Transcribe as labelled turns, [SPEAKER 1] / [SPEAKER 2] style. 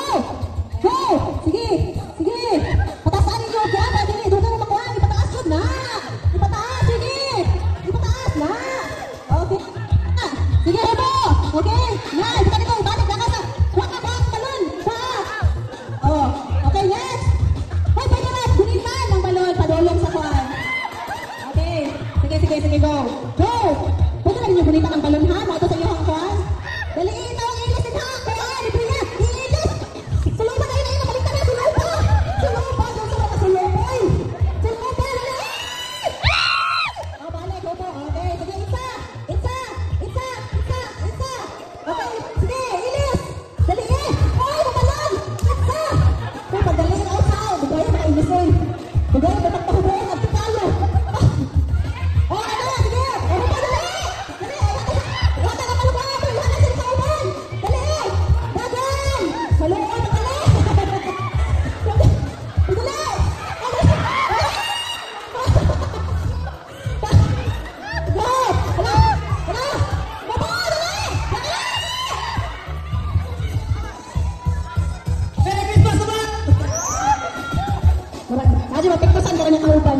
[SPEAKER 1] Go! Go! Sige! Sige! Pataasaan ninyo, kaya ba? Dili, doon ka mo makuha. Ipataas yun na! Ipataas! Sige! Ipataas na! Okay. Sige, Ebo! Okay? Na, ipataas nito. Ibalik na ka sa... Huwag ka, balon! Huwag! Oh, okay, next! Hoy, pwede na! Gunitan ng balon. Padulong sa kuhan. Okay. Sige, sige, sige, go! Go! Pwede na ninyo gunitan ng balon, ha? Mauto sa iyo ang kuhan. Dali, ito ang ilis din, ha? Kuhan, libre niya! Iilis! Sulupa na yun, nakalitan na! Sulupa! Sulupa! Doon sa mga sulupa! Sulupa! Oh, balik, opo. Okay, sige, isa! Isa! Isa! Isa! Isa! Okay, sige, ilis! Dali, eh! Ay, mabalon! Isa! Oh, pagdali na ako saan! Bugaya na ilisin! Bugaya na pagpahubuhin at tikalo! Oh, ano? Sige! Oh, dali! Dali! Wata ka palupa! Wala na sila sa uban! Dali! Dagan! Maluon na dali! Dali! Go! Hala! Hala! Baba! Dali! Dali! Merry Christmas, Sobat! Murag, aja mapiktasan ka kanyang kauban.